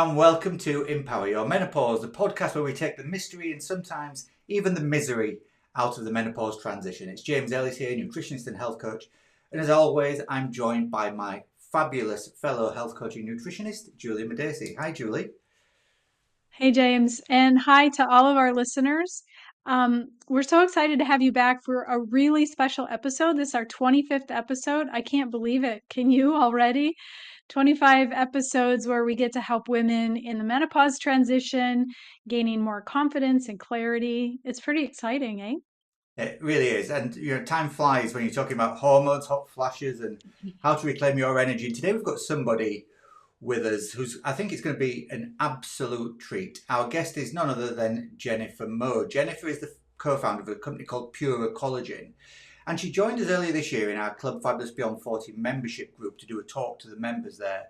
and welcome to Empower Your Menopause, the podcast where we take the mystery and sometimes even the misery out of the menopause transition. It's James Ellis here, nutritionist and health coach. And as always, I'm joined by my fabulous fellow health coaching nutritionist, Juli. Hi, Juli. Hey, James, and hi to all of our listeners. We're so excited to have you back for a really special episode. This is our 25th episode. I can't believe it. Can you already? 25 episodes where we get to help women in the menopause transition, gaining more confidence and clarity. It's pretty exciting, eh? It really is. And time flies when you're talking about hormones, hot flashes, and how to reclaim your energy. And today we've got somebody with us who's, I think it's going to be an absolute treat. Our guest is none other than Jennifer Moe. Jennifer is the co-founder of a company called Pura Collagen. And she joined us earlier this year in our Club Fabulous Beyond 40 membership group to do a talk to the members there.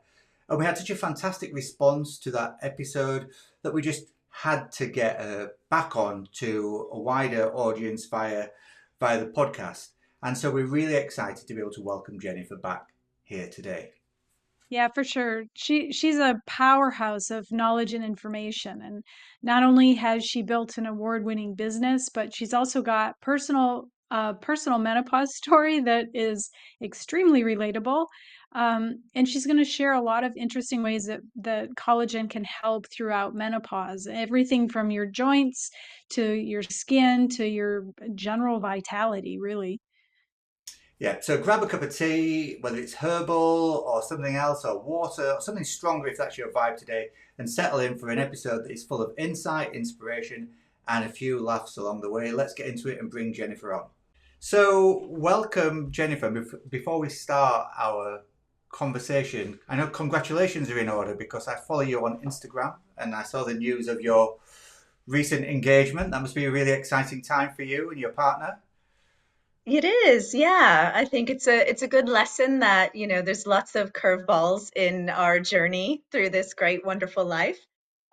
And we had such a fantastic response to that episode that we just had to get her back on to a wider audience via the podcast. And so we're really excited to be able to welcome Jennifer back here today. Yeah, for sure. She's a powerhouse of knowledge and information. And not only has she built an award-winning business, but she's also got personal menopause story that is extremely relatable. And she's going to share a lot of interesting ways that collagen can help throughout menopause. Everything from your joints to your skin to your general vitality, really. Yeah, so grab a cup of tea, whether it's herbal or something else, or water, or something stronger if that's your vibe today, and settle in for an episode that is full of insight, inspiration, and a few laughs along the way. Let's get into it and bring Jennifer on. So, welcome, Jennifer. Before we start our conversation, I know congratulations are in order because I follow you on Instagram and I saw the news of your recent engagement. That must be a really exciting time for you and your partner. It is, yeah. I think it's a good lesson that, there's lots of curveballs in our journey through this great, wonderful life.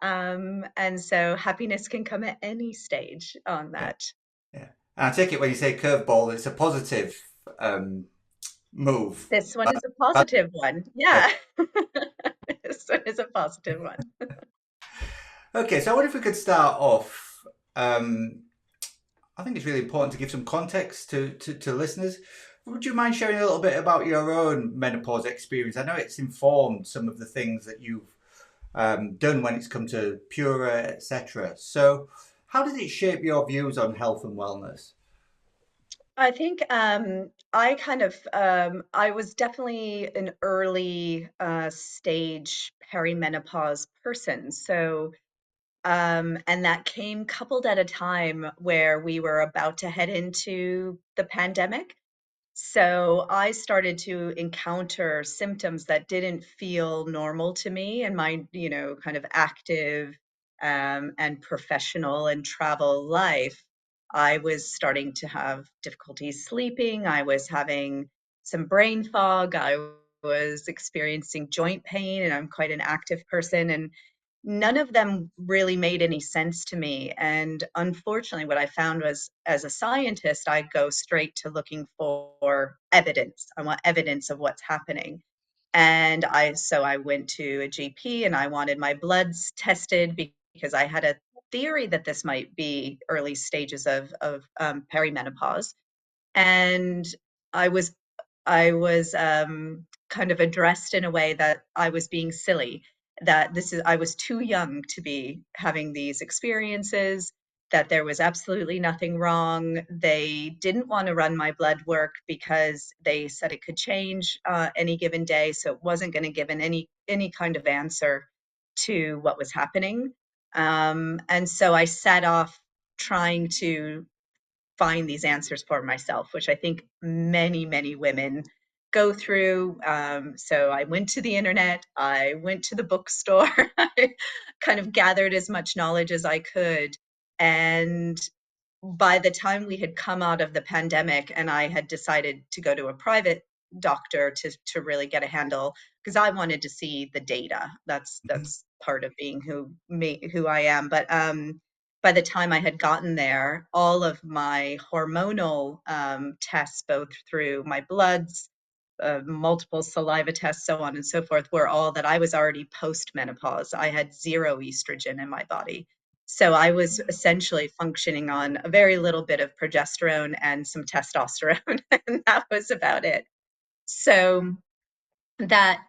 And so happiness can come at any stage on Yeah, that. yeah. And I take it when you say curveball, it's a positive um, move. This one Uh, is a uh, positive one. yeah. Yeah. This one is a positive one. Okay, so I wonder if we could start off. Um, I think it's really important to give some context to listeners. Would you mind sharing a little bit about your own menopause experience? I know it's informed some of the things that you've done when it's come to Pura, etc. So, how did it shape your views on health and wellness? I think I was definitely an early stage perimenopause person. So and that came coupled at a time where we were about to head into the pandemic. So I started to encounter symptoms that didn't feel normal to me in my, kind of active and professional and travel life. I was starting to have difficulties sleeping. I was having some brain fog. I was experiencing joint pain, and I'm quite an active person. And none of them really made any sense to me. And unfortunately, what I found was as a scientist, I go straight to looking for evidence. I want evidence of what's happening. And I went to a GP and I wanted my bloods tested because I had a theory that this might be early stages of perimenopause. And I was I was kind of addressed in a way that I was being silly, that I was too young to be having these experiences, that there was absolutely nothing wrong. They didn't want to run my blood work because they said it could change any given day, so it wasn't going to give any kind of answer to what was happening. And so I set off trying to find these answers for myself, which I think many, many women go through. So I went to the internet, I went to the bookstore, I kind of gathered as much knowledge as I could. And by the time we had come out of the pandemic and I had decided to go to a private doctor to really get a handle, because I wanted to see the data. That's part of being who I am. But by the time I had gotten there, all of my hormonal tests, both through my bloods multiple saliva tests, so on and so forth, were all that I was already post menopause. I had zero estrogen in my body. So I was essentially functioning on a very little bit of progesterone and some testosterone, and that was about it. So that,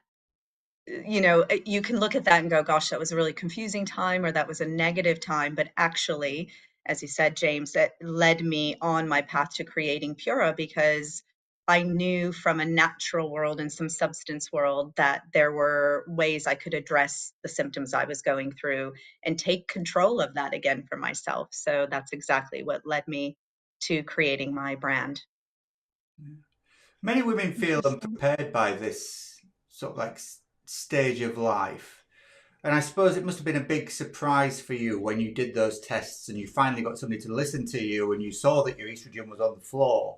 you can look at that and go, gosh, that was a really confusing time, or that was a negative time. But actually, as you said, James, that led me on my path to creating Pura, because I knew from a natural world and some substance world that there were ways I could address the symptoms I was going through and take control of that again for myself. So that's exactly what led me to creating my brand. Many women feel Interesting. unprepared by this sort of like stage of life. And I suppose it must have been a big surprise for you when you did those tests and you finally got somebody to listen to you and you saw that your estrogen was on the floor.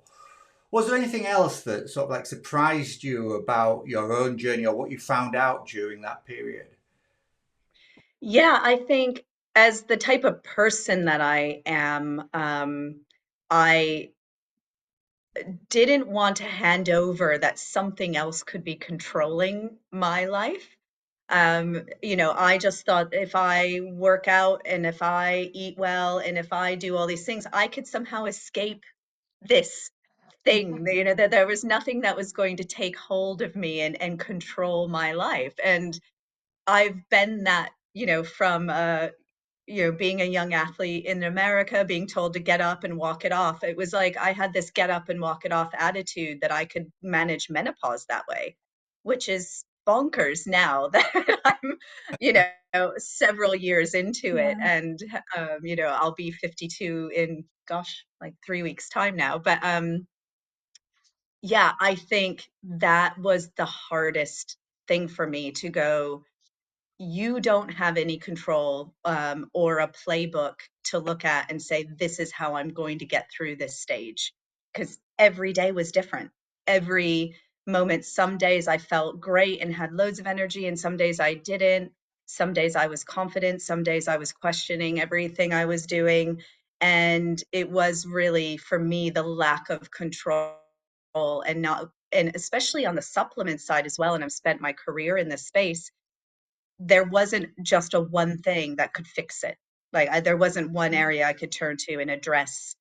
Was there anything else that sort of like surprised you about your own journey or what you found out during that period? Yeah, I think as the type of person that I am, I didn't want to hand over that something else could be controlling my life. I just thought if I work out and if I eat well and if I do all these things, I could somehow escape this thing, that there was nothing that was going to take hold of me and control my life. And I've been that, from being a young athlete in America, being told to get up and walk it off. It was like I had this get up and walk it off attitude that I could manage menopause that way, which is bonkers now that I'm, several years into it. Yeah. And, I'll be 52 in, gosh, like 3 weeks' time now. But yeah, I think that was the hardest thing for me to go, you don't have any control or a playbook to look at and say, this is how I'm going to get through this stage. Because every day was different. Every moment, some days I felt great and had loads of energy, and some days I didn't. Some days I was confident, some days I was questioning everything I was doing. And it was really, for me, the lack of control and not, and especially on the supplement side as well. And I've spent my career in this space, there wasn't just a one thing that could fix it. Like there wasn't one area I could turn to and address,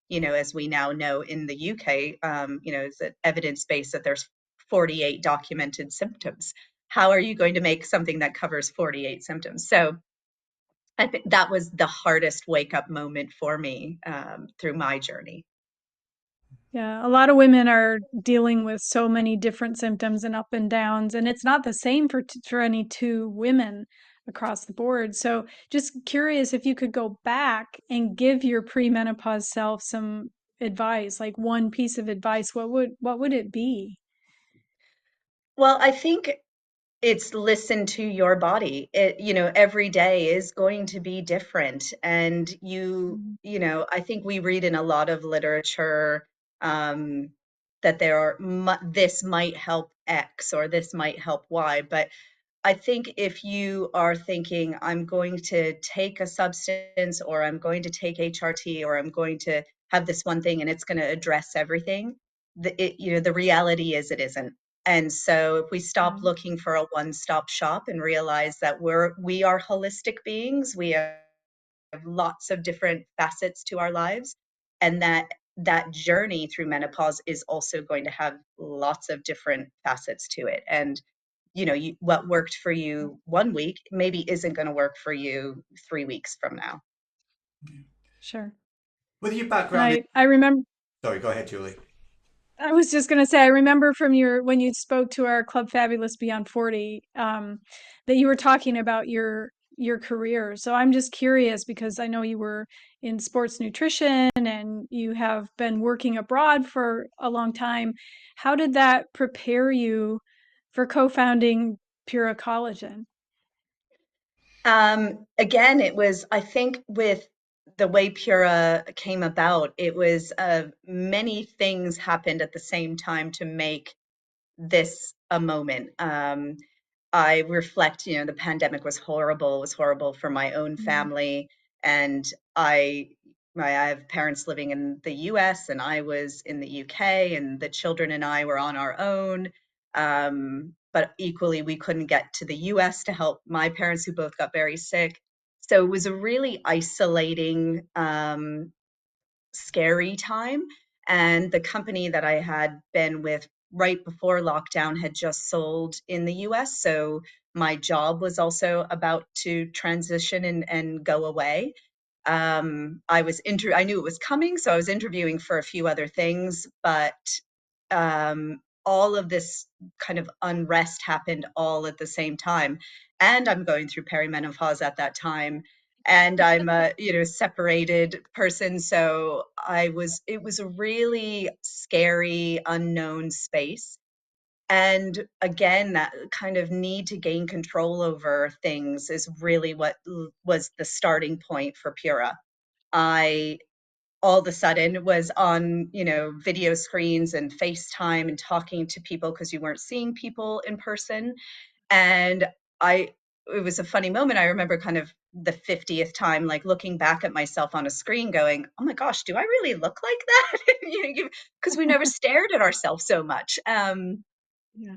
as we now know in the UK, it's an evidence base that there's 48 documented symptoms. How are you going to make something that covers 48 symptoms? So I think that was the hardest wake up moment for me through my journey. Yeah, a lot of women are dealing with so many different symptoms and up and downs, and it's not the same for any two women across the board. So, just curious if you could go back and give your premenopause self some advice, like one piece of advice, what would it be? Well, I think it's listen to your body. Every day is going to be different. And Mhm. I think we read in a lot of literature um, that this might help X or this might help Y. But I think if you are thinking, I'm going to take a substance or I'm going to take HRT or I'm going to have this one thing and it's going to address everything, the reality is it isn't. And so if we stop Yeah, looking for a one-stop shop and realize that we are holistic beings, we have lots of different facets to our lives, and that journey through menopause is also going to have lots of different facets to it. And what worked for you one week maybe isn't going to work for you 3 weeks from now. sure. With your And background in... I remember Sorry, go ahead, Julie. I was just gonna say, I remember from your when you spoke to our Club Fabulous Beyond 40, that you were talking about your career. So I'm just curious because I know you were in sports nutrition and you have been working abroad for a long time. How did that prepare you for co-founding Pura Collagen? Again, it was, I think, with the way Pura came about, it was many things happened at the same time to make this a moment. I reflect, the pandemic was horrible. It was horrible for my own Mm, family. And I have parents living in the US and I was in the UK, and the children and I were on our own. But equally, we couldn't get to the US to help my parents, who both got very sick. So it was a really isolating, scary time. And the company that I had been with right before lockdown had just sold in the US. So my job was also about to transition and go away. I knew it was coming, so I was interviewing for a few other things, but all of this kind of unrest happened all at the same time. And I'm going through perimenopause at that time. And I'm a, separated person. So it was a really scary, unknown space. And again, that kind of need to gain control over things is really what was the starting point for Pura. I all of a sudden was on, video screens and FaceTime and talking to people because you weren't seeing people in person. And I, it was a funny moment. I remember kind of the 50th time, like looking back at myself on a screen going, oh my gosh, do I really look like that? Because we never stared at ourselves so much. Yeah.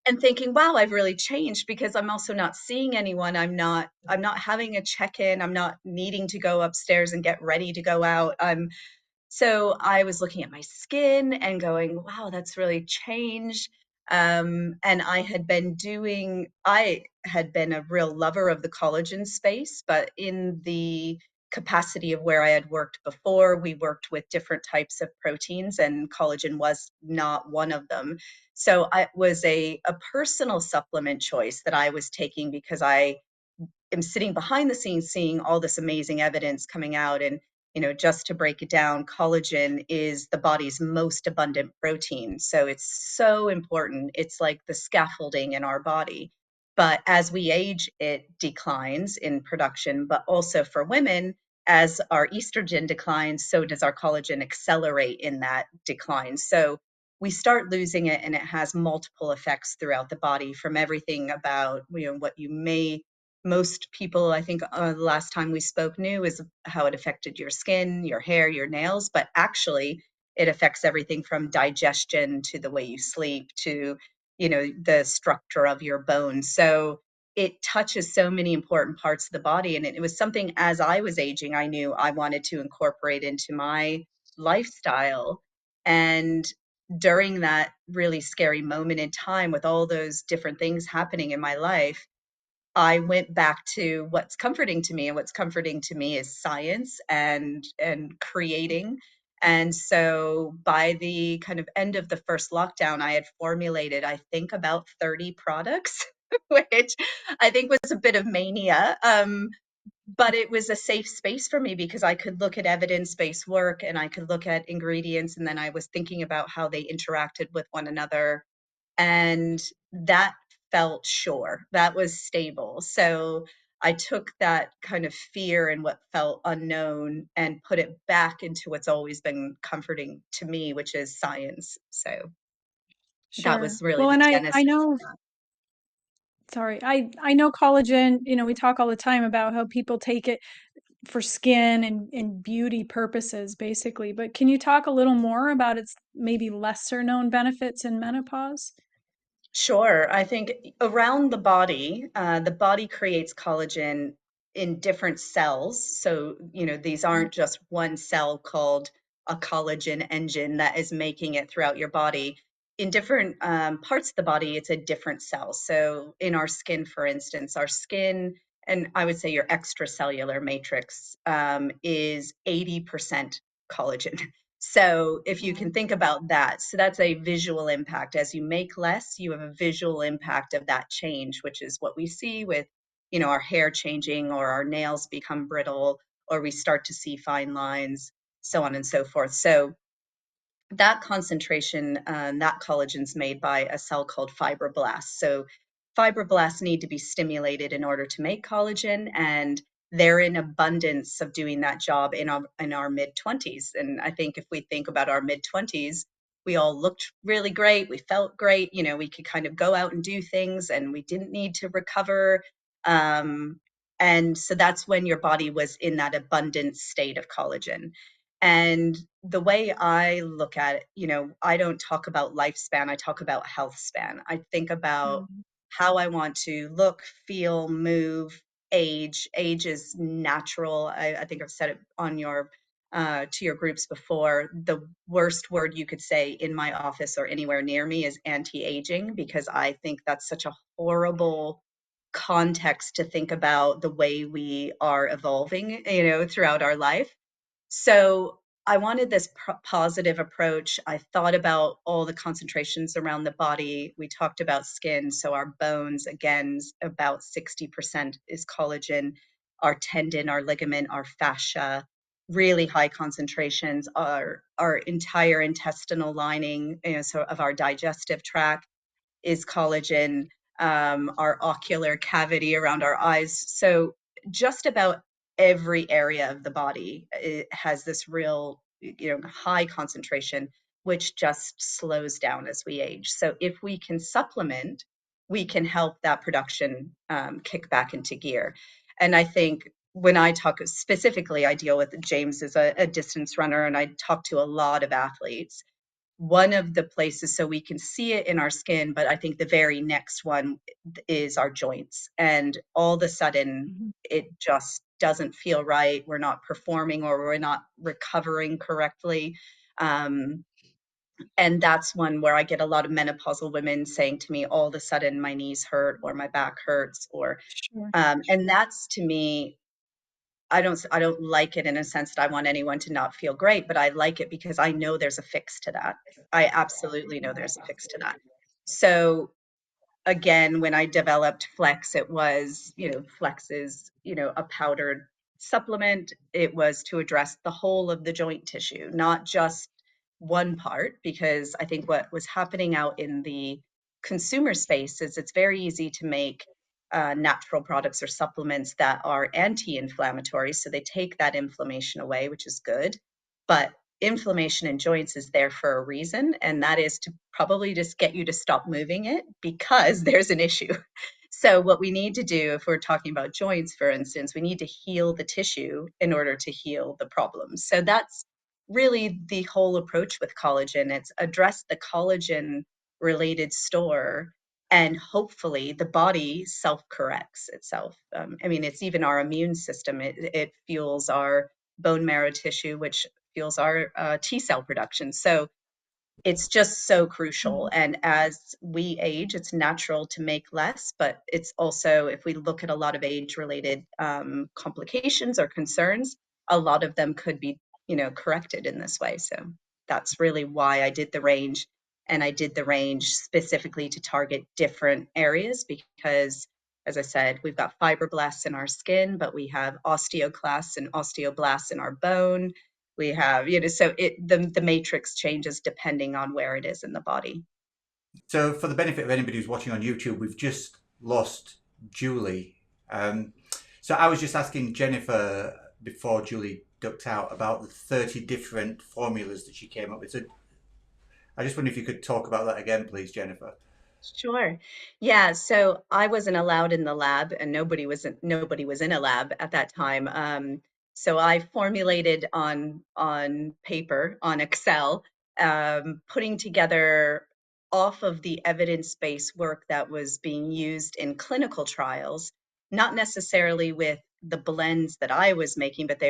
And thinking, wow, I've really changed because I'm also not seeing anyone. I'm not having a check-in. I'm not needing to go upstairs and get ready to go out. So I was looking at my skin and going, wow, that's really changed. And I had been a real lover of the collagen space, but in the capacity of where I had worked before, we worked with different types of proteins, and collagen was not one of them. So I was a personal supplement choice that I was taking because I am sitting behind the scenes seeing all this amazing evidence coming out. And just to break it down, collagen is the body's most abundant protein, so it's so important. It's like the scaffolding in our body, but as we age it declines in production. But also for women, as our estrogen declines, so does our collagen accelerate in that decline. So we start losing it, and it has multiple effects throughout the body, from everything about what you may most people, I think, the last time we spoke knew is how it affected your skin, your hair, your nails, but actually it affects everything from digestion to the way you sleep to, the structure of your bones. So it touches so many important parts of the body. And it was something, as I was aging, I knew I wanted to incorporate into my lifestyle. And during that really scary moment in time, with all those different things happening in my life, I went back to what's comforting to me, and what's comforting to me is science and creating. And so by the kind of end of the first lockdown, I had formulated, I think, about 30 products, which I think was a bit of mania. But it was a safe space for me because I could look at evidence-based work, and I could look at ingredients, and then I was thinking about how they interacted with one another, and that felt sure, that was stable. So I took that kind of fear and what felt unknown and put it back into what's always been comforting to me, which is science. So that Sure. was really Well, the and I genesis know, of that. sorry, I know collagen, we talk all the time about how people take it for skin and beauty purposes, basically. But can you talk a little more about its maybe lesser known benefits in menopause? Sure. I think around the body creates collagen in different cells. So, these aren't just one cell called a collagen engine that is making it throughout your body. In different parts of the body, it's a different cell. So, in our skin, for instance, our skin, and I would say your extracellular matrix, is 80% collagen. So if you can think about that, so that's a visual impact. As you make less, you have a visual impact of that change, which is what we see with, our hair changing, or our nails become brittle, or we start to see fine lines, so on and so forth. So that concentration, that collagen's made by a cell called fibroblasts. So fibroblasts need to be stimulated in order to make collagen, and they're in abundance of doing that job in our mid 20s. And I think if we think about our mid 20s, we all looked really great. We felt great. We could kind of go out and do things, and we didn't need to recover. And so that's when your body was in that abundant state of collagen. And the way I look at it, I don't talk about lifespan, I talk about health span. I think about Mhm. how I want to look, feel, move, age. Age is natural. I think I've said it on your to your groups before. The worst word you could say in my office or anywhere near me is anti-aging, because I think that's such a horrible context to think about the way we are evolving, throughout our life. So I wanted this positive approach. I thought about all the concentrations around the body. We talked about skin. So our bones, again, about 60% is collagen. Our tendon, our ligament, our fascia, really high concentrations. Our entire intestinal lining, so of our digestive tract is collagen, our ocular cavity around our eyes. So just about every area of the body, it has this real, high concentration, which just slows down as we age. So if we can supplement, we can help that production kick back into gear. And I think when I talk specifically, I deal with James as a distance runner, and I talk to a lot of athletes. One of the places, so we can see it in our skin, but I think the very next one is our joints. And all of a sudden, Mhm. it just doesn't feel right. We're not performing, or we're not recovering correctly. Um, and that's one where I get a lot of menopausal women saying to me, all of a sudden, my knees hurt or my back hurts, or, Sure. and that's, to me, I don't like it in a sense that I want anyone to not feel great, but I like it because I know there's a fix to that. I absolutely know there's a fix to that. So again, when I developed Flex, it was, Flex is, a powdered supplement. It was to address the whole of the joint tissue, not just one part, because I think what was happening out in the consumer space is it's very easy to make natural products or supplements that are anti-inflammatory. So they take that inflammation away, which is good. But inflammation in joints is there for a reason, and that is to probably just get you to stop moving it because there's an issue. So, what we need to do, if we're talking about joints, for instance, we need to heal the tissue in order to heal the problems. So, that's really the whole approach with collagen. It's address the collagen related store, and hopefully the body self corrects itself. I mean, it's even our immune system, it fuels our bone marrow tissue, which fuels our T cell production. So it's just so crucial. Mhm. And as we age, it's natural to make less, but it's also, if we look at a lot of age related complications or concerns, a lot of them could be, corrected in this way. So that's really why I did the range. And I did the range specifically to target different areas because, as I said, we've got fibroblasts in our skin, but we have osteoclasts and osteoblasts in our bone. We have, so the matrix changes depending on where it is in the body. So, for the benefit of anybody who's watching on YouTube, we've just lost Julie. Um, so, I was just asking Jennifer before Julie ducked out about the 30 different formulas that she came up with. So, I just wonder if you could talk about that again, please, Jennifer. Sure. Yeah, so I wasn't allowed in the lab, and nobody was in a lab at that time. So I formulated on paper, on Excel, putting together off of the evidence-based work that was being used in clinical trials, not necessarily with the blends that I was making, but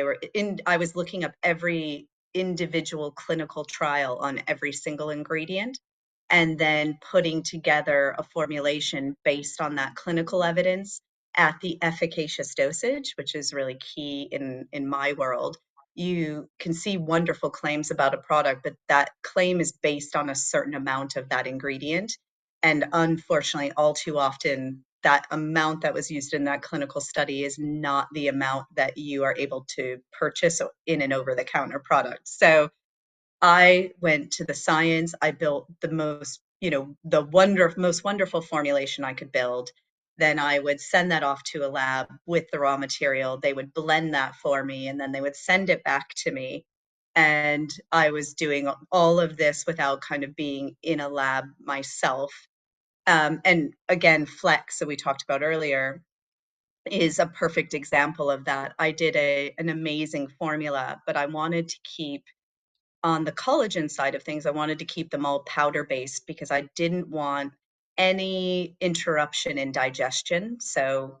I was looking up every individual clinical trial on every single ingredient, and then putting together a formulation based on that clinical evidence at the efficacious dosage, which is really key in my world. You can see wonderful claims about a product, but that claim is based on a certain amount of that ingredient. And unfortunately, all too often, that amount that was used in that clinical study is not the amount that you are able to purchase in an over the counter product. So I went to the science. I built the most, most wonderful formulation I could build. Then I would send that off to a lab with the raw material. They would blend that for me, and then they would send it back to me. And I was doing all of this without kind of being in a lab myself. And again, Flex, that we talked about earlier, is a perfect example of that. I did an amazing formula, but I wanted to keep on the collagen side of things, I wanted to keep them all powder based because I didn't want any interruption in digestion. So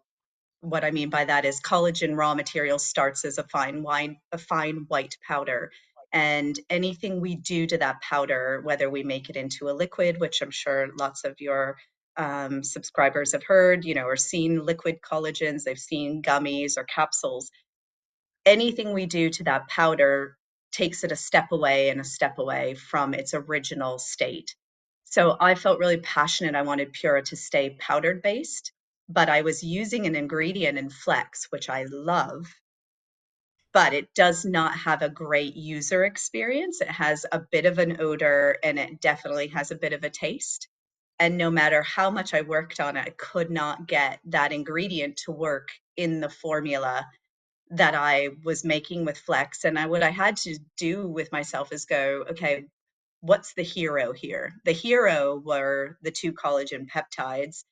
what I mean by that is collagen raw material starts as a fine white powder. And anything we do to that powder, whether we make it into a liquid, which I'm sure lots of your subscribers have heard, or seen liquid collagens, they've seen gummies or capsules, anything we do to that powder takes it a step away and a step away from its original state. So I felt really passionate. I wanted Pura to stay powdered based, but I was using an ingredient in Flex, which I love, but it does not have a great user experience. It has a bit of an odor and it definitely has a bit of a taste. And no matter how much I worked on it, I could not get that ingredient to work in the formula that I was making with Flex. And what I had to do with myself is go, okay, what's the hero here? The hero were the two collagen peptides.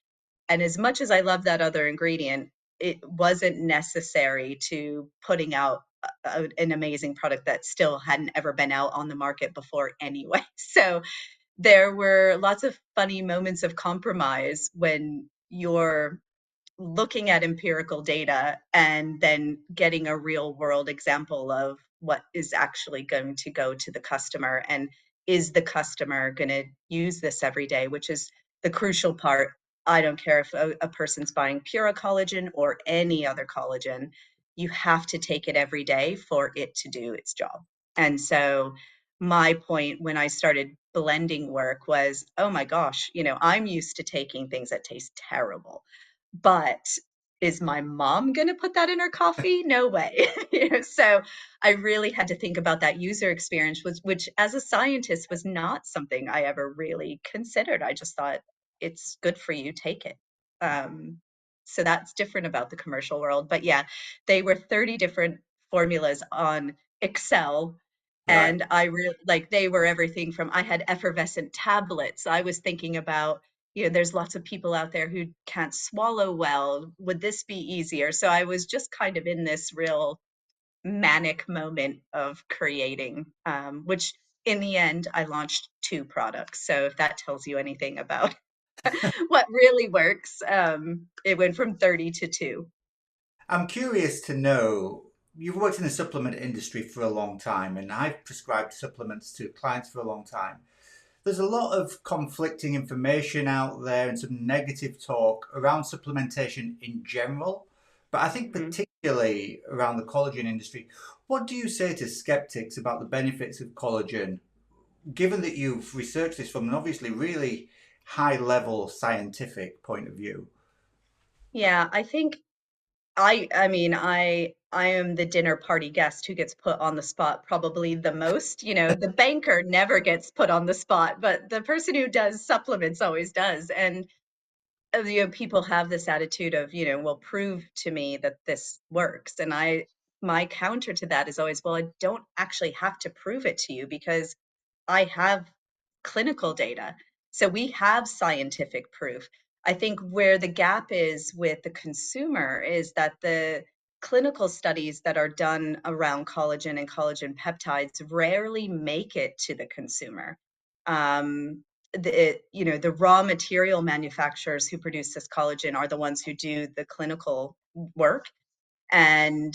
And as much as I love that other ingredient, it wasn't necessary to putting out an amazing product that still hadn't ever been out on the market before anyway. So there were lots of funny moments of compromise when you're looking at empirical data and then getting a real world example of what is actually going to go to the customer, and is the customer going to use this every day, which is the crucial part. I don't care if a person's buying Pura Collagen or any other collagen, you have to take it every day for it to do its job. And so my point when I started blending work was, oh my gosh, I'm used to taking things that taste terrible, but is my mom going to put that in her coffee? No way. So I really had to think about that user experience, which as a scientist was not something I ever really considered. I just thought it's good for you, take it. Um, so that's different about the commercial world. But yeah, they were 30 different formulas on Excel. Right. And I really like, they were everything from, I had effervescent tablets. I was thinking about, there's lots of people out there who can't swallow well. Would this be easier? So I was just kind of in this real manic moment of creating, which in the end, I launched 2 products. So if that tells you anything about what really works, it went from 30 to 2. I'm curious to know, you've worked in the supplement industry for a long time, and I've prescribed supplements to clients for a long time. There's a lot of conflicting information out there and some negative talk around supplementation in general, but I think Mhm. particularly around the collagen industry. What do you say to skeptics about the benefits of collagen, given that you've researched this from an obviously really high level scientific point of view? Yeah, I think I am the dinner party guest who gets put on the spot probably the most. The banker never gets put on the spot, but the person who does supplements always does. And people have this attitude of, well, prove to me that this works. And my counter to that is always, well, I don't actually have to prove it to you because I have clinical data. So we have scientific proof. I think where the gap is with the consumer is that the clinical studies that are done around collagen and collagen peptides rarely make it to the consumer. The raw material manufacturers who produce this collagen are the ones who do the clinical work, and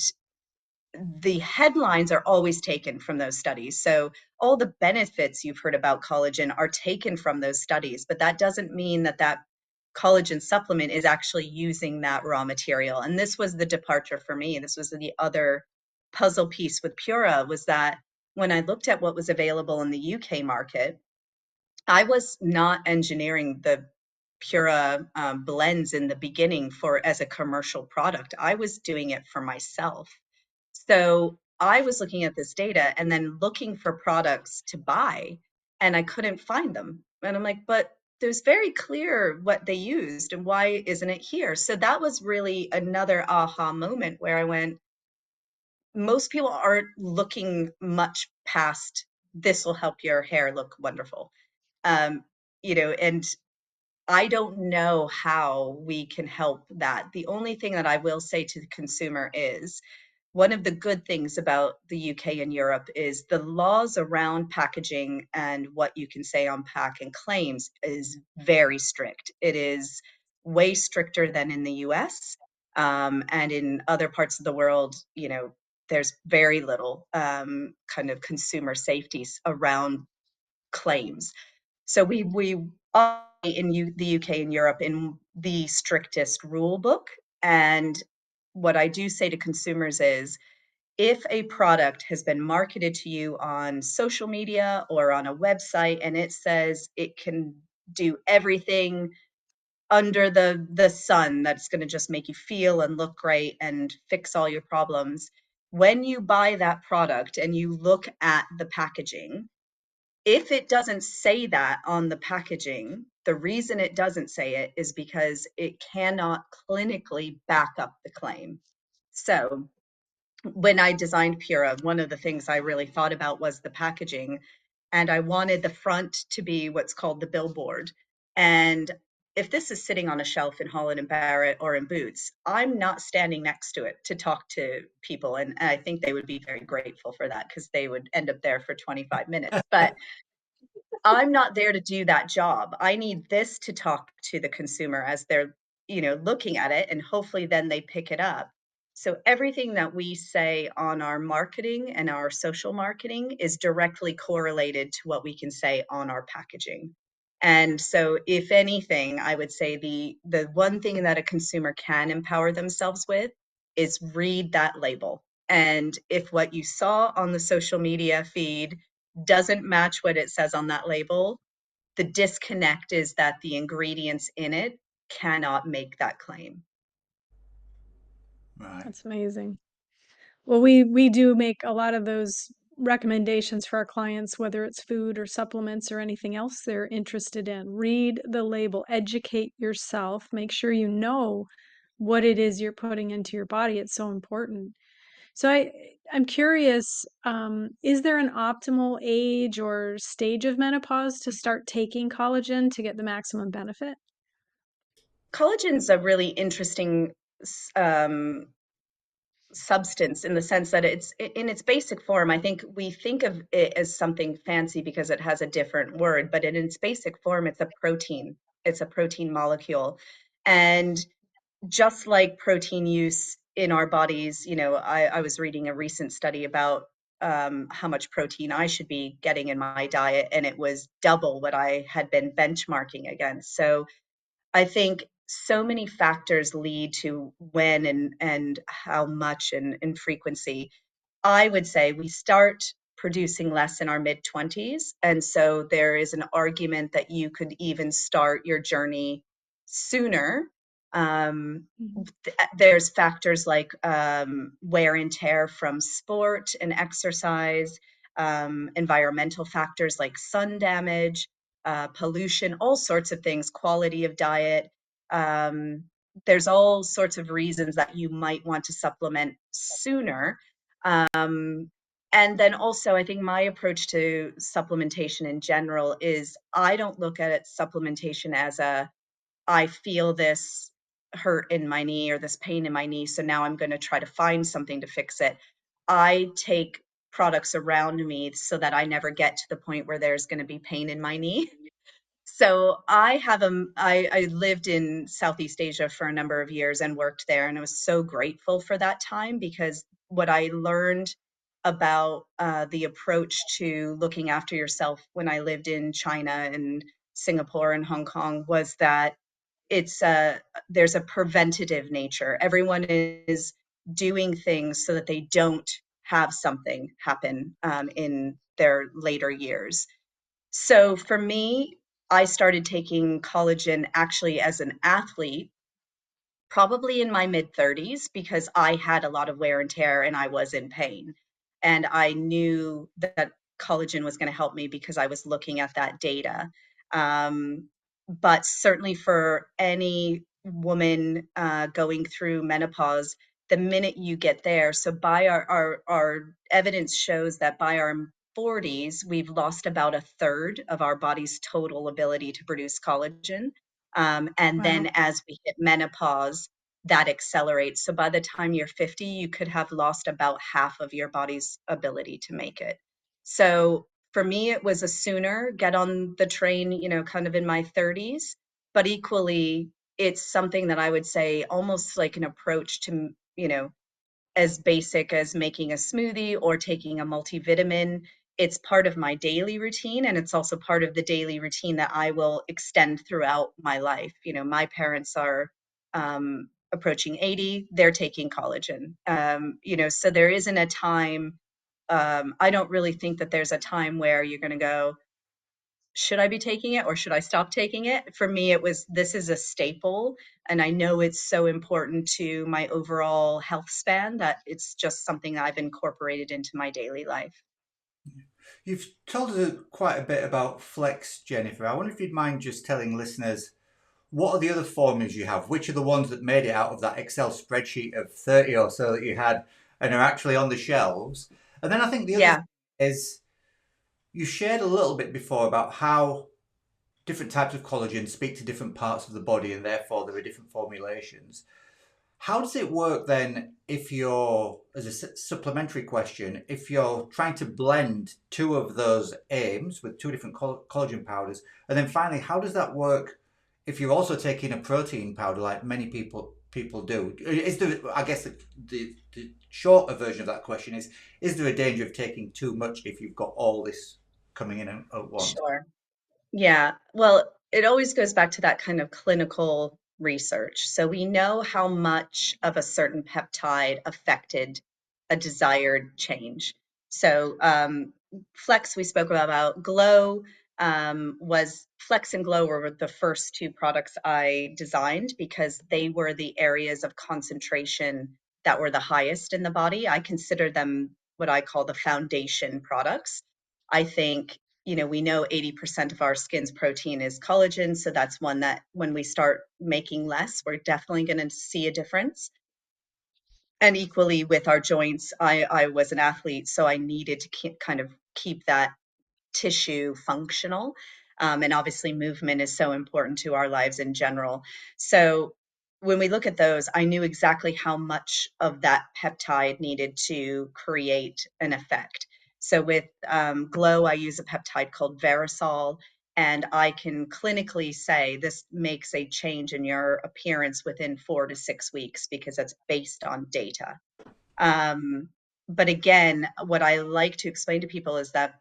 the headlines are always taken from those studies. So all the benefits you've heard about collagen are taken from those studies, but that doesn't mean that that collagen supplement is actually using that raw material. And this was the departure for me. This was the other puzzle piece with Pura, was that when I looked at what was available in the UK market, I was not engineering the Pura blends in the beginning for as a commercial product. I was doing it for myself. So I was looking at this data and then looking for products to buy, and I couldn't find them. And I'm like, but there's very clear what they used and why isn't it here? So that was really another aha moment where I went, most people aren't looking much past this will help your hair look wonderful. Um, and I don't know how we can help that. The only thing that I will say to the consumer is one of the good things about the UK and Europe is the laws around packaging and what you can say on pack and claims is very strict. It is way stricter than in the US. And in other parts of the world, there's very little kind of consumer safety around claims. So we are in the UK and Europe in the strictest rule book. And what I do say to consumers is, if a product has been marketed to you on social media or on a website and it says it can do everything under the sun that's going to just make you feel and look great and fix all your problems, when you buy that product and you look at the packaging, if it doesn't say that on the packaging, the reason it doesn't say it is because it cannot clinically back up the claim. So when I designed Pura, one of the things I really thought about was the packaging. And I wanted the front to be what's called the billboard. And if this is sitting on a shelf in Holland and Barrett or in Boots, I'm not standing next to it to talk to people. And I think they would be very grateful for that, because they would end up there for 25 minutes. But I'm not there to do that job. I need this to talk to the consumer as they're, looking at it, and hopefully then they pick it up. So everything that we say on our marketing and our social marketing is directly correlated to what we can say on our packaging. And so if anything, I would say the one thing that a consumer can empower themselves with is read that label. And if what you saw on the social media feed doesn't match what it says on that label, the disconnect is that the ingredients in it cannot make that claim. Right. That's amazing. Well, we do make a lot of those recommendations for our clients, whether it's food or supplements or anything else they're interested in. Read the label, educate yourself, make sure you know what it is you're putting into your body. It's so important. So I'm curious, is there an optimal age or stage of menopause to start taking collagen to get the maximum benefit? Collagen's a really interesting um, substance, in the sense that it's in its basic form. I think we think of it as something fancy because it has a different word, but in its basic form, it's a protein. It's a protein molecule. And just like protein use in our bodies, I was reading a recent study about how much protein I should be getting in my diet, and it was double what I had been benchmarking against. So I think so many factors lead to when and how much and frequency. I would say we start producing less in our mid 20s. And so there is an argument that you could even start your journey sooner. Um, Mhm. there's factors like wear and tear from sport and exercise, environmental factors like sun damage, pollution, all sorts of things, quality of diet. Um, there's all sorts of reasons that you might want to supplement sooner. And then also, I think my approach to supplementation in general is, I don't look at it supplementation as I feel this hurt in my knee or this pain in my knee, so now I'm going to try to find something to fix it. I take products around me so that I never get to the point where there's going to be pain in my knee. So I lived in Southeast Asia for a number of years and worked there, and I was so grateful for that time, because what I learned about the approach to looking after yourself when I lived in China and Singapore and Hong Kong was that it's there's a preventative nature. Everyone is doing things so that they don't have something happen in their later years. So for me, I started taking collagen actually as an athlete, probably in my mid 30s, because I had a lot of wear and tear and I was in pain. And I knew that collagen was going to help me because I was looking at that data. But certainly for any woman going through menopause, the minute you get there, so by our evidence shows that by our 40s, we've lost about a third of our body's total ability to produce collagen. And Wow. then as we hit menopause, that accelerates. So by the time you're 50, you could have lost about half of your body's ability to make it. So for me, it was a sooner get on the train, kind of in my 30s, but equally, it's something that I would say almost like an approach to, as basic as making a smoothie or taking a multivitamin. It's part of my daily routine, and it's also part of the daily routine that I will extend throughout my life. My parents are approaching 80, they're taking collagen. So there isn't a time, I don't really think that there's a time where you're going to go, should I be taking it or should I stop taking it? For me, it was, this is a staple. And I know it's so important to my overall health span that it's just something I've incorporated into my daily life. You've told us quite a bit about Flex, Jennifer. I wonder if you'd mind just telling listeners what are the other formulas you have? Which are the ones that made it out of that Excel spreadsheet of 30 or so that you had and are actually on the shelves? And then I think the other thing Yeah, is you shared a little bit before about how different types of collagen speak to different parts of the body and therefore there are different formulations. How does it work then if you're, as a supplementary question, if you're trying to blend two of those aims with two different collagen powders? And then finally, how does that work if you're also taking a protein powder like many people do? Is there, I guess the shorter version of that question is there a danger of taking too much if you've got all this coming in at once? sure. Yeah, well, it always goes back to that kind of clinical research. So we know how much of a certain peptide affected a desired change. So Flex, we spoke about. Glow was Flex and Glow were the first two products I designed because they were the areas of concentration that were the highest in the body. I consider them what I call the foundation products. I think we know 80% of our skin's protein is collagen. So that's one that when we start making less, we're definitely going to see a difference. And equally with our joints, I was an athlete, so I needed to kind of keep that tissue functional. And obviously, movement is so important to our lives in general. So, when we look at those, I knew exactly how much of that peptide needed to create an effect. So, with Glow, I use a peptide called Verisol, and I can clinically say this makes a change in your appearance within 4 to 6 weeks because that's based on data. Um, but again, what I like to explain to people is that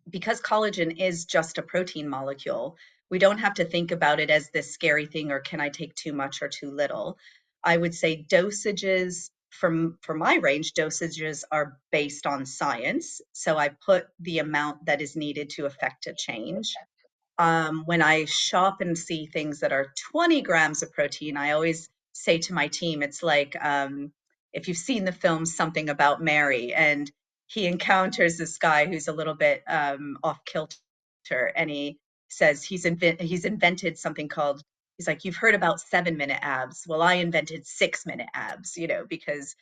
because collagen is just a protein molecule, we don't have to think about it as this scary thing or can I take too much or too little. I would say dosages for my range, dosages are based on science. So I put the amount that is needed to affect a change. When I shop and see things that are 20 grams of protein, I always say to my team, it's like if you've seen the film Something About Mary, and he encounters this guy who's a little bit off kilter, and he says he's invented something called, he's like, you've heard about 7-minute abs. Well, I invented 6-minute abs, because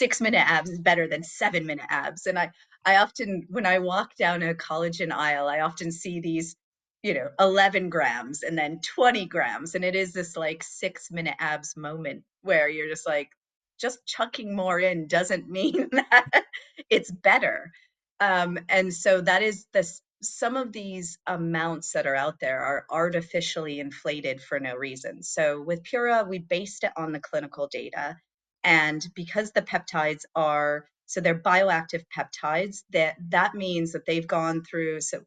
6-minute abs is better than 7-minute abs. And I often, when I walk down a collagen aisle, I often see these 11 grams and then 20 grams. And it is this like 6-minute abs moment where you're just like, just chucking more in doesn't mean that it's better. And so that is this. Some of these amounts that are out there are artificially inflated for no reason. So with Pura, we based it on the clinical data. And because the peptides are, so they're bioactive peptides, that means that they've gone through, so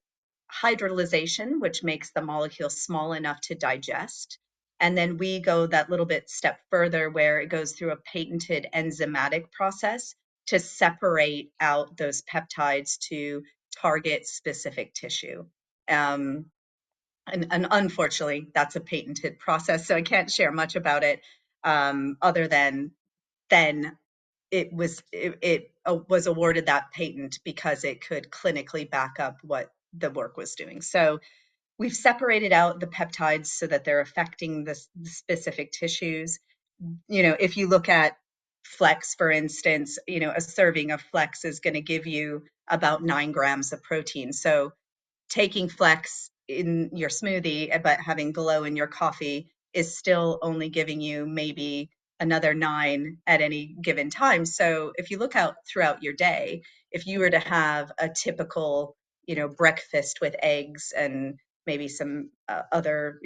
hydrolyzation, which makes the molecule small enough to digest. And then we go that little bit step further where it goes through a patented enzymatic process to separate out those peptides to target specific tissue. Um, and unfortunately, that's a patented process, so I can't share much about it other than then it was awarded that patent because it could clinically back up what the work was doing. So we've separated out the peptides so that they're affecting the specific tissues. If you look at Flex, for instance, a serving of Flex is going to give you about 9 grams of protein. So taking Flex in your smoothie, but having Glow in your coffee is still only giving you maybe another 9 at any given time. So if you look out throughout your day, if you were to have a typical, breakfast with eggs and maybe some other,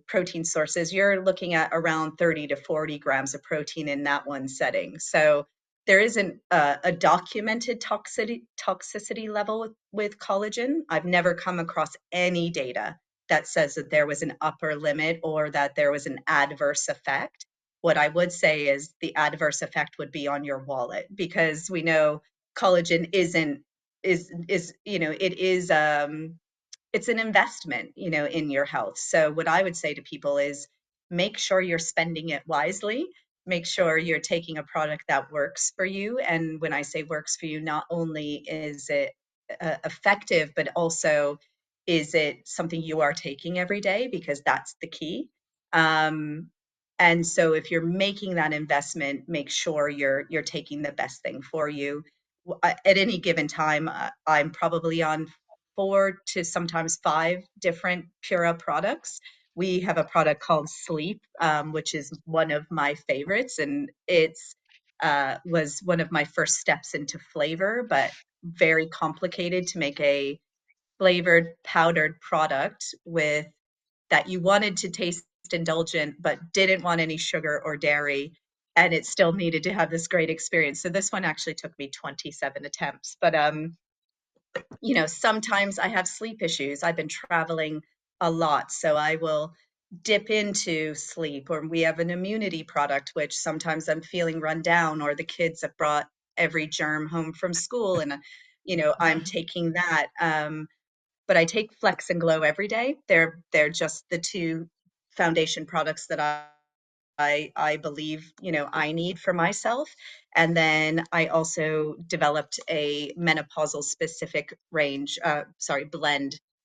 protein sources, you're looking at around 30 to 40 grams of protein in that one setting. So there isn't a documented toxicity level with collagen. I've never come across any data that says that there was an upper limit or that there was an adverse effect. What I would say is the adverse effect would be on your wallet, because we know collagen isn't is it is it's an investment, in your health. So what I would say to people is make sure you're spending it wisely. Make sure you're taking a product that works for you. And when I say works for you, not only is it effective, but also is it something you are taking every day, because that's the key. Um, and so if you're making that investment, make sure you're taking the best thing for you. At any given time, I'm probably on 4 to sometimes 5 different Pura products. We have a product called Sleep, which is one of my favorites, and it's was one of my first steps into flavor, but very complicated to make a flavored powdered product with that you wanted to taste indulgent but didn't want any sugar or dairy, and it still needed to have this great experience. So this one actually took me 27 attempts, but sometimes I have sleep issues. I've been traveling a lot, so I will dip into sleep, or we have an immunity product, which sometimes I'm feeling run down, or the kids have brought every germ home from school, and I'm taking that. But I take Flex and Glow every day. They're just the two foundation products that I believe, I need for myself. And then I also developed a menopausal specific blend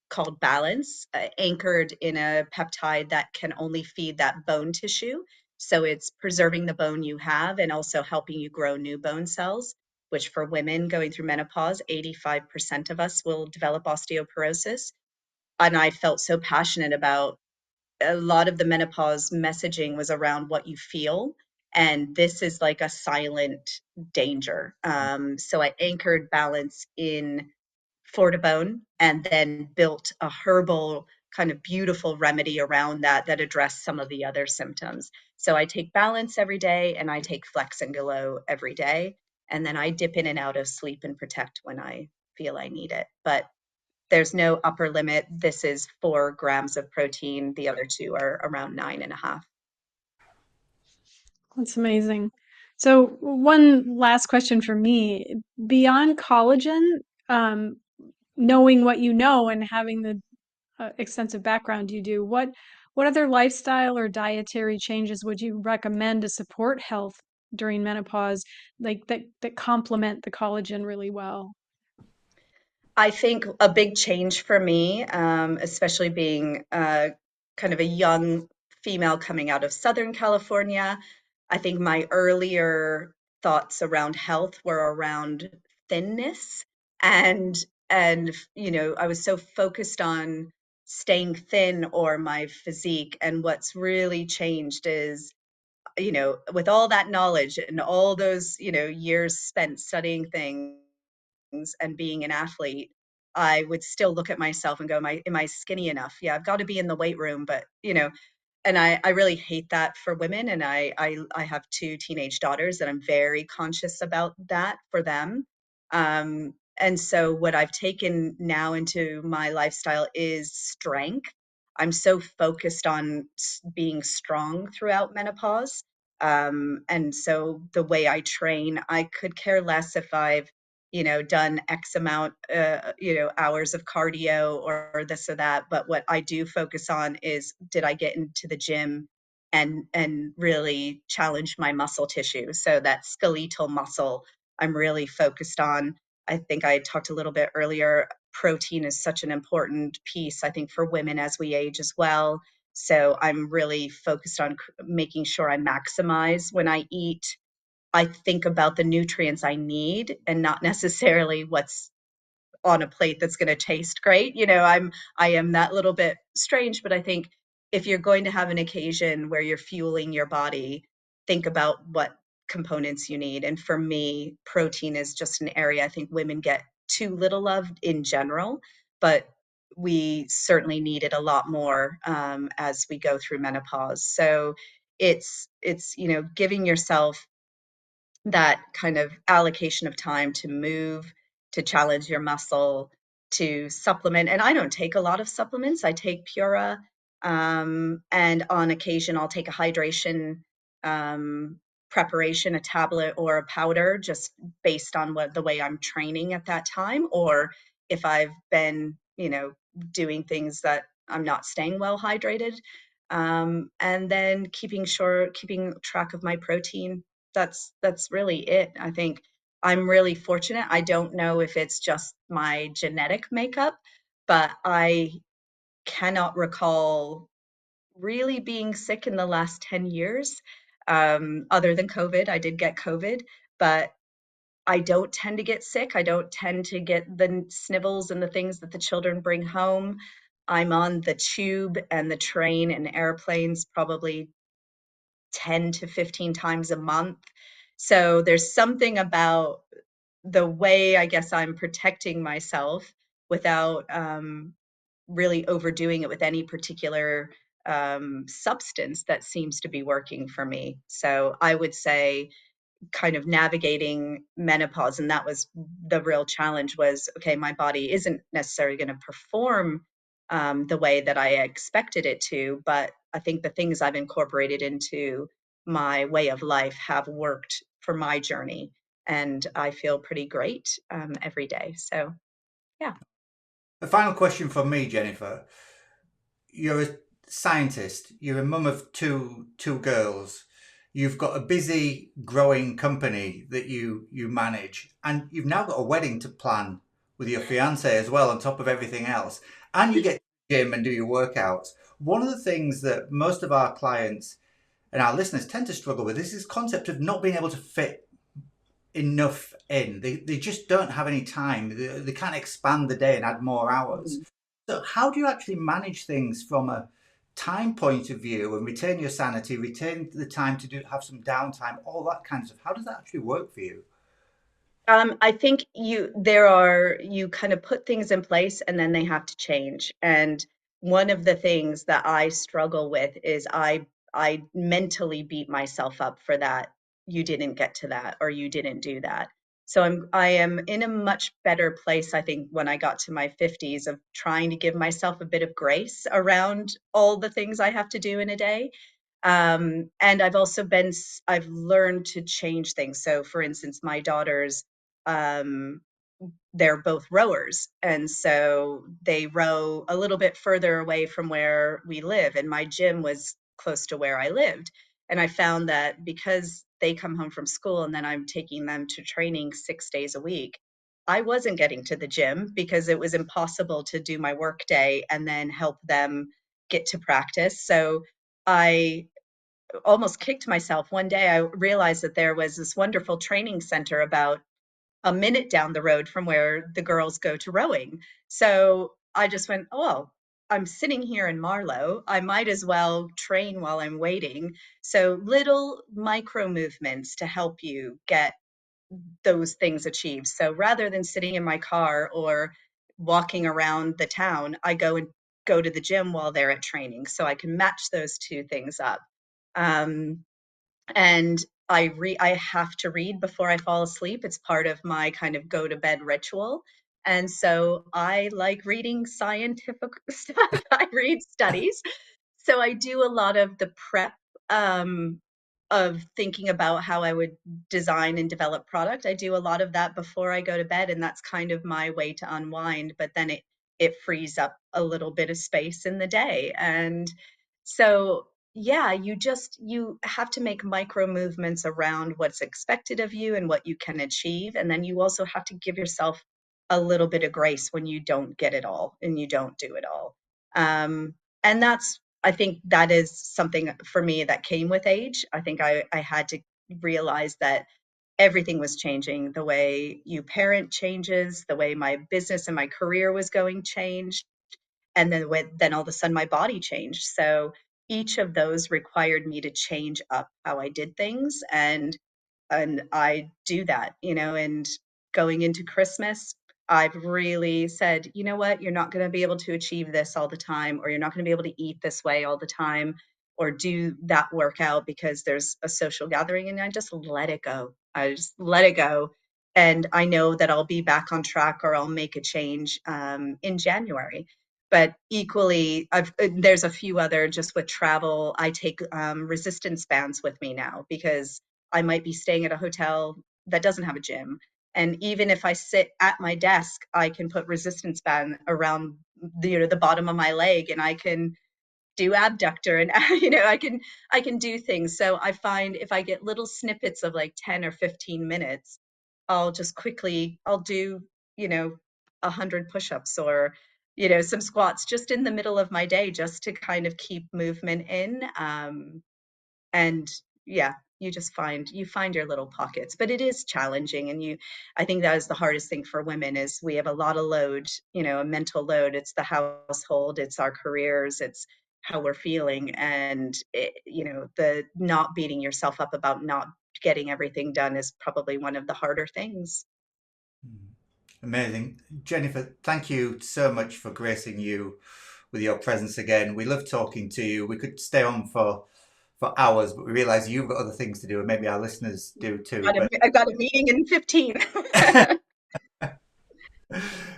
called Balance, anchored in a peptide that can only feed that bone tissue. So it's preserving the bone you have and also helping you grow new bone cells, which for women going through menopause, 85% of us will develop osteoporosis. And I felt so passionate about a lot of the menopause messaging was around what you feel. And this is like a silent danger. So I anchored Balance in Fortibone and then built a herbal kind of beautiful remedy around that addressed some of the other symptoms. So I take Balance every day and I take Flex and Glow every day. And then I dip in and out of Sleep and Protect when I feel I need it. But there's no upper limit. This is 4 grams of protein. The other two are around 9.5. That's amazing. So one last question for me. Beyond collagen, um, knowing what you know and having the extensive background you do, what other lifestyle or dietary changes would you recommend to support health during menopause, like that complement the collagen really well? I think a big change for me, especially being kind of a young female coming out of Southern California, I think my earlier thoughts around health were around thinness, and I was so focused on staying thin or my physique. And what's really changed is, with all that knowledge and all those, years spent studying things and being an athlete, I would still look at myself and go, am I skinny enough? Yeah, I've got to be in the weight room, but and I really hate that for women. And I have 2 teenage daughters, and I'm very conscious about that for them. And so what I've taken now into my lifestyle is strength. I'm so focused on being strong throughout menopause. And so the way I train, I could care less if I've, done X amount, hours of cardio or this or that. But what I do focus on is, did I get into the gym and really challenge my muscle tissue? So that skeletal muscle, I'm really focused on. I think I talked a little bit earlier. Protein is such an important piece, I think, for women as we age as well. So I'm really focused on making sure I maximize when I eat. I think about the nutrients I need and not necessarily what's on a plate that's going to taste great. I am that little bit strange, but I think if you're going to have an occasion where you're fueling your body, think about what components you need. And for me, protein is just an area I think women get too little of in general, but we certainly need it a lot more as we go through menopause. So it's giving yourself that kind of allocation of time to move, to challenge your muscle, to supplement. And I don't take a lot of supplements. I take Pura, and on occasion I'll take a hydration um, preparation, a tablet or a powder, just based on what the way I'm training at that time, or if I've been, doing things that I'm not staying well hydrated. And then keeping track of my protein. That's really it. I think I'm really fortunate. I don't know if it's just my genetic makeup, but I cannot recall really being sick in the last 10 years. Other than COVID, I did get COVID, but I don't tend to get sick. I don't tend to get the snivels and the things that the children bring home. I'm on the tube and the train and airplanes probably 10 to 15 times a month. So there's something about the way I guess I'm protecting myself without really overdoing it with any particular substance that seems to be working for me. So I would say kind of navigating menopause, and that was the real challenge, was okay, my body isn't necessarily going to perform the way that I expected it to, but I think the things I've incorporated into my way of life have worked for my journey, and I feel pretty great every day. So yeah. A final question from me, Jennifer. You're a scientist. You're a mum of two girls. You've got a busy, growing company that you manage, and you've now got a wedding to plan with your fiance as well, on top of everything else. And you get to the gym and do your workouts. One of the things that most of our clients and our listeners tend to struggle with is this concept of not being able to fit enough in. They just don't have any time. They can't expand the day and add more hours. Mhm. So, how do you actually manage things from a time point of view and retain your sanity, retain the time to have some downtime, all that kind of stuff? How does that actually work for you? I think you kind of put things in place and then they have to change. And one of the things that I struggle with is I mentally beat myself up for that. You didn't get to that, or you didn't do that. So I am in a much better place, I think, when I got to my 50s, of trying to give myself a bit of grace around all the things I have to do in a day. And I've learned to change things. So for instance, my daughters, um, they're both rowers. And so they row a little bit further away from where we live. And my gym was close to where I lived. And I found that because they come home from school and then I'm taking them to training 6 days a week, I wasn't getting to the gym because it was impossible to do my work day and then help them get to practice. So I almost kicked myself. One day I realized that there was this wonderful training center about a minute down the road from where the girls go to rowing. So I just went, oh, well, I'm sitting here in Marlow. I might as well train while I'm waiting. So little micro movements to help you get those things achieved. So rather than sitting in my car or walking around the town, I go to the gym while they're at training. So I can match those two things up. Um, and I have to read before I fall asleep. It's part of my kind of go to bed ritual. And so I like reading scientific stuff. I read studies. So I do a lot of the prep um, of thinking about how I would design and develop product. I do a lot of that before I go to bed, and that's kind of my way to unwind. But then it frees up a little bit of space in the day. And so yeah, you have to make micro movements around what's expected of you and what you can achieve. And then you also have to give yourself a little bit of grace when you don't get it all and you don't do it all. Um, and I think that is something for me that came with age. I think I had to realize that everything was changing. The way you parent changes, the way my business and my career was going changed. And then all of a sudden my body changed. So each of those required me to change up how I did things. And I do that, and going into Christmas, I've really said, you know what, you're not going to be able to achieve this all the time, or you're not going to be able to eat this way all the time, or do that workout because there's a social gathering, and I just let it go. I just let it go. And I know that I'll be back on track, or I'll make a change in January. But equally, there's a few other, just with travel, I take resistance bands with me now, because I might be staying at a hotel that doesn't have a gym. And even if I sit at my desk, I can put resistance band around the bottom of my leg, and I can do abductor, and I can do things. So I find if I get little snippets of like 10 or 15 minutes, I'll do, 100 push-ups, or some squats just in the middle of my day, just to kind of keep movement in. And yeah, you find your little pockets, but it is challenging. And I think that is the hardest thing for women, is we have a lot of load, a mental load. It's the household, it's our careers, it's how we're feeling. And the not beating yourself up about not getting everything done is probably one of the harder things. Amazing. Jennifer, thank you so much for gracing you with your presence again. We love talking to you. We could stay on for hours, but we realise you've got other things to do, and maybe our listeners do too. I've got a meeting in 15.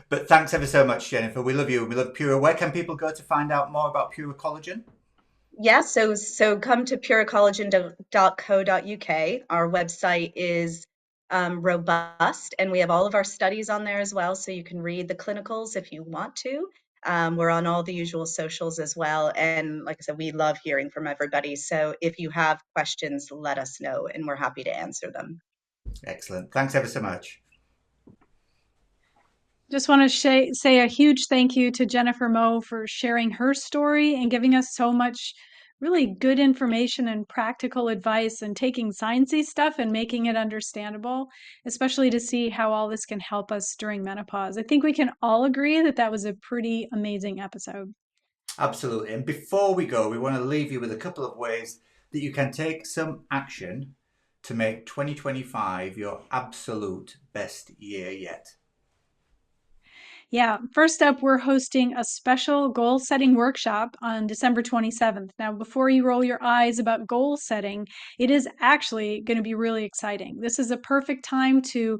But thanks ever so much, Jennifer. We love you. We love Pura. Where can people go to find out more about Pura Collagen? Yeah, so come to puracollagen.co.uk. Our website is robust, and we have all of our studies on there as well, so you can read the clinicals if you want to. We're on all the usual socials as well, and like I said, we love hearing from everybody. So if you have questions, let us know, and we're happy to answer them. Excellent. Thanks ever so much. Just want to say a huge thank you to Jennifer Moe for sharing her story and giving us so much really good information and practical advice, and taking sciencey stuff and making it understandable, especially to see how all this can help us during menopause. I think we can all agree that that was a pretty amazing episode. Absolutely. And before we go, we want to leave you with a couple of ways that you can take some action to make 2025 your absolute best year yet. Yeah, first up, we're hosting a special goal setting workshop on December 27th. Now, before you roll your eyes about goal setting, it is actually going to be really exciting. This is a perfect time to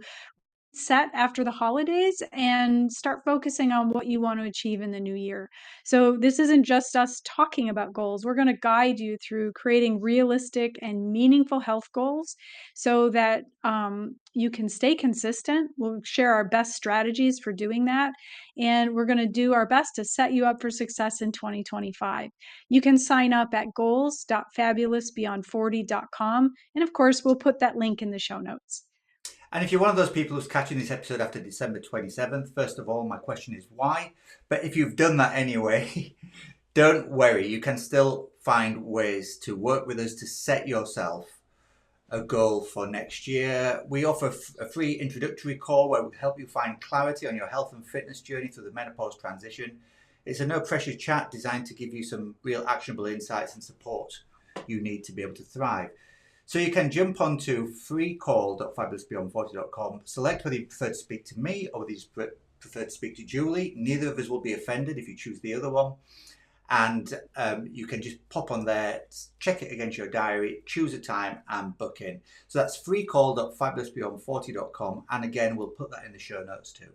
set after the holidays and start focusing on what you want to achieve in the new year. So, this isn't just us talking about goals. We're going to guide you through creating realistic and meaningful health goals so that you can stay consistent. We'll share our best strategies for doing that. And we're going to do our best to set you up for success in 2025. You can sign up at goals.fabulousbeyond40.com. And of course, we'll put that link in the show notes. And if you're one of those people who's catching this episode after December 27th, first of all, my question is why? But if you've done that anyway, don't worry. You can still find ways to work with us to set yourself a goal for next year. We offer a free introductory call where we help you find clarity on your health and fitness journey through the menopause transition. It's a no pressure chat designed to give you some real actionable insights and support you need to be able to thrive. So you can jump onto freecall.fabulousbeyond40.com, select whether you prefer to speak to me or whether you prefer to speak to Julie. Neither of us will be offended if you choose the other one. And you can just pop on there, check it against your diary, choose a time and book in. So that's freecall.fabulousbeyond40.com. And again, we'll put that in the show notes too.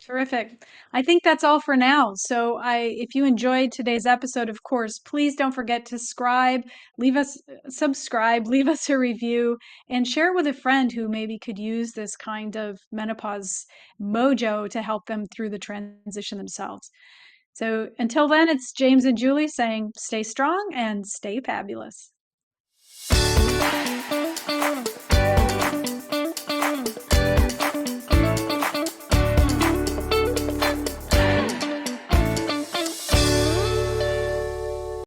Terrific. I think that's all for now. So if you enjoyed today's episode, of course, please don't forget to subscribe, leave us a review, and share it with a friend who maybe could use this kind of menopause mojo to help them through the transition themselves. So until then, it's James and Julie saying, stay strong and stay fabulous.